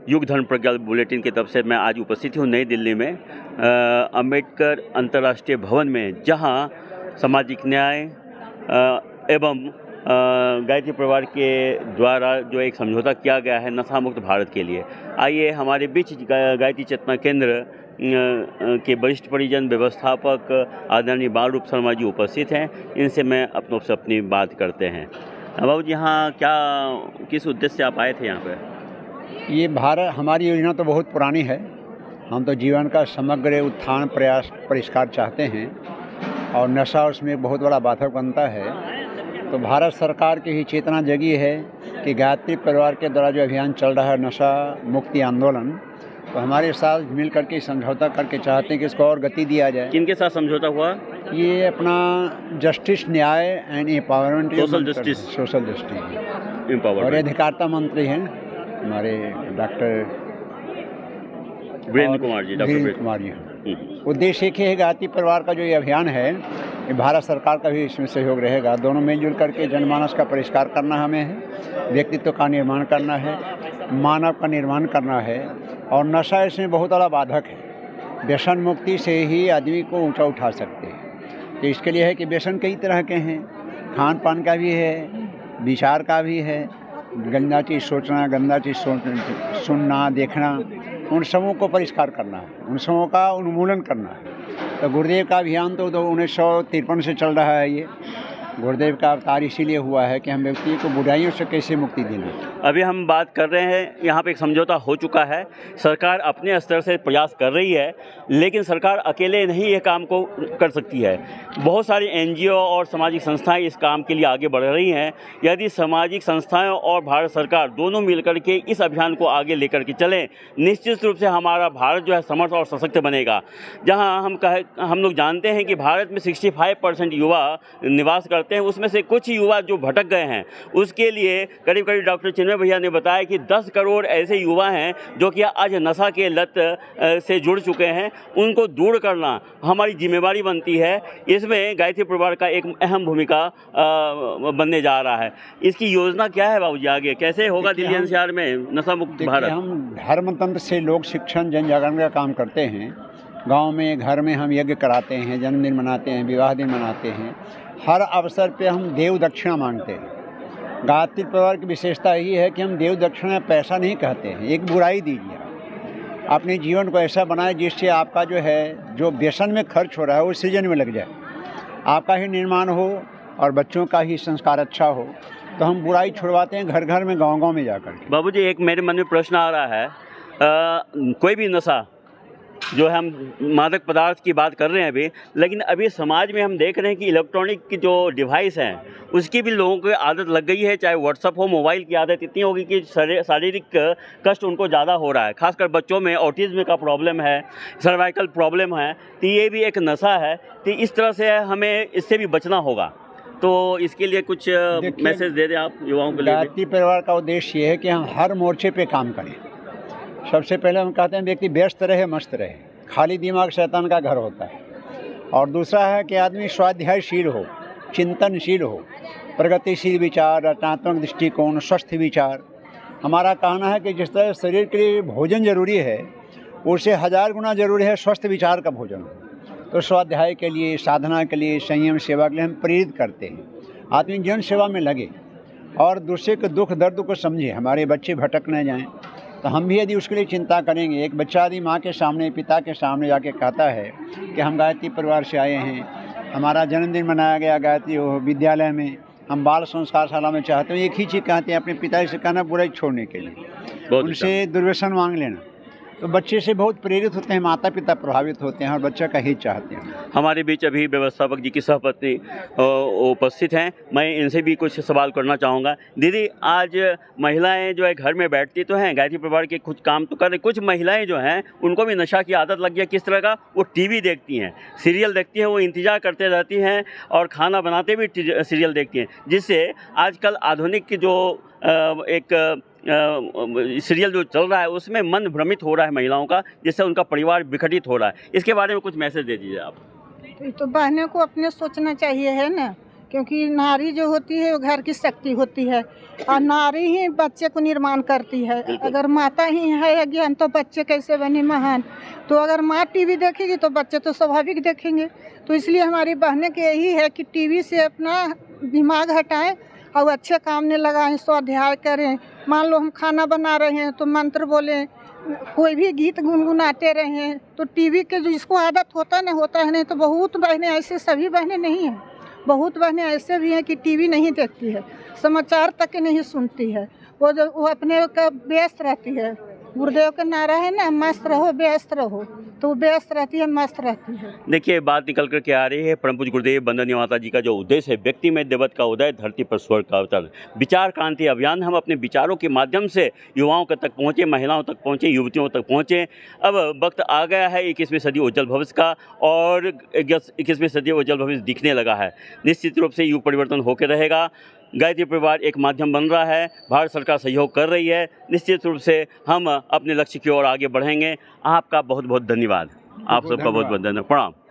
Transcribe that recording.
युग धर्म प्रज्ञा बुलेटिन की तरफ से मैं आज उपस्थित हूँ नई दिल्ली में अंबेडकर अंतर्राष्ट्रीय भवन में, जहाँ सामाजिक न्याय एवं गायत्री परिवार के द्वारा जो एक समझौता किया गया है नशा मुक्त भारत के लिए। आइए हमारे बीच गायत्री चेतना केंद्र के वरिष्ठ परिजन व्यवस्थापक आदरणीय बालरूप शर्मा जी उपस्थित हैं। इनसे मैं अपनों से अपनी बात करते हैं। बाबू जी, यहाँ किस उद्देश्य से आप आए थे यहाँ पे? ये भारत हमारी योजना तो बहुत पुरानी है। हम तो जीवन का समग्र उत्थान प्रयास परिष्कार चाहते हैं और नशा उसमें एक बहुत बड़ा बाधक बनता है। तो भारत सरकार की ही चेतना जगी है कि गायत्री परिवार के द्वारा जो अभियान चल रहा है नशा मुक्ति आंदोलन, तो हमारे साथ मिल करके समझौता करके चाहते हैं कि इसको और गति दिया जाए। किनके साथ समझौता हुआ? ये अपना जस्टिस न्याय and empowerment, social justice empowerment और अधिकारिता मंत्री हैं हमारे डॉक्टर वीरेंद्र कुमार जी। उद्देश्य एक ही है, गायत्री परिवार का जो ये अभियान है, ये भारत सरकार का भी इसमें सहयोग रहेगा। दोनों मिलजुल करके जनमानस का परिष्कार करना हमें है, व्यक्तित्व का निर्माण करना है, मानव का निर्माण करना है। और नशा इसमें बहुत बड़ा बाधक है। व्यसन मुक्ति से ही आदमी को ऊंचा उठा सकते हैं। तो इसके लिए है कि व्यसन कई तरह के हैं, खान पान का भी है, विचार का भी है, गंदा चीज़ सोचना, गंदा चीज़ सुनना देखना, उन सबों को परिष्कार करना है, उन सबों का उन्मूलन करना है। तो गुरुदेव का अभियान तो 1953 से चल रहा है। ये गुरुदेव का अवतार इसीलिए हुआ है कि हम व्यक्ति को बुराइयों से कैसे मुक्ति देना। अभी हम बात कर रहे हैं, यहाँ पे एक समझौता हो चुका है। सरकार अपने स्तर से प्रयास कर रही है, लेकिन सरकार अकेले नहीं ये काम को कर सकती है। बहुत सारी एनजीओ और सामाजिक संस्थाएं इस काम के लिए आगे बढ़ रही हैं। यदि सामाजिक संस्थाएं और भारत सरकार दोनों मिलकर के इस अभियान को आगे लेकर के चलें, निश्चित रूप से हमारा भारत जो है समर्थ और सशक्त बनेगा। जहाँ हम लोग जानते हैं कि भारत में 65% युवा निवास करते हैं, उसमें से कुछ युवा जो भटक गए हैं, उसके लिए करीब करीब डॉक्टर चिन्मय भैया ने बताया कि 10 करोड़ ऐसे युवा हैं जो कि आज नशा के लत से जुड़ चुके हैं। उनको दूर करना हमारी जिम्मेवारी बनती है। इसमें गायत्री परिवार का एक अहम भूमिका बनने जा रहा है। इसकी योजना क्या है बाबूजी, आगे कैसे होगा दिल्ली एनसीआर में नशा मुक्त भारत? हम धर्म तंत्र से लोक शिक्षण जन जागरण का काम करते हैं। गांव में घर में हम यज्ञ कराते हैं, जन्मदिन मनाते हैं, विवाह दिन मनाते हैं। हर अवसर पे हम देव दक्षिणा मांगते हैं। गायत्री परिवार की विशेषता यही है कि हम देव दक्षिणा पैसा नहीं कहते हैं, एक बुराई दीजिए। अपने जीवन को ऐसा बनाए जिससे आपका जो व्यसन में खर्च हो रहा है वो सृजन में लग जाए, आपका ही निर्माण हो और बच्चों का ही संस्कार अच्छा हो। तो हम बुराई छुड़वाते हैं घर घर में, गाँव गाँव में जाकर के। बाबूजी, एक मेरे मन में प्रश्न आ रहा है, कोई भी नशा जो है, हम मादक पदार्थ की बात कर रहे हैं अभी, लेकिन अभी समाज में हम देख रहे हैं कि इलेक्ट्रॉनिक की जो डिवाइस हैं उसकी भी लोगों को आदत लग गई है। चाहे व्हाट्सअप हो, मोबाइल की आदत इतनी होगी कि शारीरिक कष्ट उनको ज़्यादा हो रहा है। खासकर बच्चों में ऑटिज्म का प्रॉब्लम है, सर्वाइकल प्रॉब्लम है, तो ये भी एक नशा है। तो इस तरह से हमें इससे भी बचना होगा। तो इसके लिए कुछ मैसेज दे दें आप युवाओं को। गायत्री परिवार का उद्देश्य ये है कि हम हर मोर्चे पे काम करें। सबसे पहले हम कहते हैं व्यक्ति व्यस्त रहे, मस्त रहे, खाली दिमाग शैतान का घर होता है। और दूसरा है कि आदमी स्वाध्यायशील हो, चिंतनशील हो, प्रगतिशील विचार, रचनात्मक दृष्टिकोण, स्वस्थ विचार। हमारा कहना है कि जिस तरह शरीर के लिए भोजन जरूरी है, उससे 1000 गुना जरूरी है स्वस्थ विचार का भोजन। तो स्वाध्याय के लिए, साधना के लिए, संयम सेवा के लिए हम प्रेरित करते हैं। आदमी जन सेवा में लगे और दूसरे के दुख दर्द को समझे। हमारे बच्चे भटक न जाएं, तो हम भी यदि उसके लिए चिंता करेंगे। एक बच्चा यदि माँ के सामने, पिता के सामने जाके कहता है कि हम गायत्री परिवार से आए हैं, हमारा जन्मदिन मनाया गया गायत्री विद्यालय में, हम बाल संस्कार शाला में चाहते हैं, एक ही चीज़ कहते हैं अपने पिता से कहना, बुराई छोड़ने के लिए, उनसे दुर्व्यसन मांग लेना। तो बच्चे से बहुत प्रेरित होते हैं, माता पिता प्रभावित होते हैं और बच्चा का हित चाहते हैं। हमारे बीच अभी व्यवस्थापक जी की सहपत्नी उपस्थित हैं। मैं इनसे भी कुछ सवाल करना चाहूँगा। दीदी, आज महिलाएं जो है घर में बैठती तो हैं, गायत्री परिवार के कुछ काम तो कर रही, कुछ महिलाएं जो हैं उनको भी नशा की आदत लग गई है। किस तरह का? वो टीवी देखती हैं, सीरियल देखती हैं, वो इंतज़ार करते रहती हैं और खाना बनाते भी सीरियल देखती हैं, जिससे आजकल आधुनिक जो एक सीरियल जो चल रहा है उसमें मन भ्रमित हो रहा है महिलाओं का, जिससे उनका परिवार विघटित हो रहा है। इसके बारे में कुछ मैसेज दे दीजिए आप। तो बहनों को अपने सोचना चाहिए है ना क्योंकि नारी जो होती है वो घर की शक्ति होती है और नारी ही बच्चे को निर्माण करती है। अगर माता ही है अज्ञान तो बच्चे कैसे बने महान। तो अगर माँ टीवी देखेगी तो बच्चे तो स्वाभाविक देखेंगे। तो इसलिए हमारी बहनें की यही है कि टीवी से अपना दिमाग हटाएं और अच्छे काम में लगाएं, स्वाध्याय करें। मान लो हम खाना बना रहे हैं तो मंत्र बोलें, कोई भी गीत गुनगुनाते रहें। तो टीवी के जो जिसको आदत होता है नहीं तो बहुत बहनें ऐसे, सभी बहनें नहीं हैं, बहुत बहनें ऐसे भी हैं कि टीवी नहीं देखती है, समाचार तक नहीं सुनती है। वो अपने का व्यस्त रहती है। गुरुदेव का नारा है ना, मस्त रहो व्यस्त रहो, तो वो व्यस्त रहती है, मस्त रहती है। देखिए, बात निकल कर के आ रही है परम पूज्य गुरुदेव वंदनीय माता जी का जो उद्देश्य है, व्यक्ति में देवत्व का उदय, धरती पर स्वर्ग का अवतरण, विचार क्रांति अभियान। हम अपने विचारों के माध्यम से युवाओं तक पहुँचे, महिलाओं तक पहुँचे, युवतियों तक पहुँचे। अब वक्त आ गया है 21वीं सदी उज्जवल भविष्य का, और 21वीं सदी उज्जवल भविष्य दिखने लगा है। निश्चित रूप से युग परिवर्तन होकर रहेगा। गायत्री परिवार एक माध्यम बन रहा है, भारत सरकार सहयोग कर रही है। निश्चित रूप से हम अपने लक्ष्य की ओर आगे बढ़ेंगे। आपका बहुत बहुत धन्यवाद। आप सबका बहुत बहुत धन्यवाद। प्रणाम।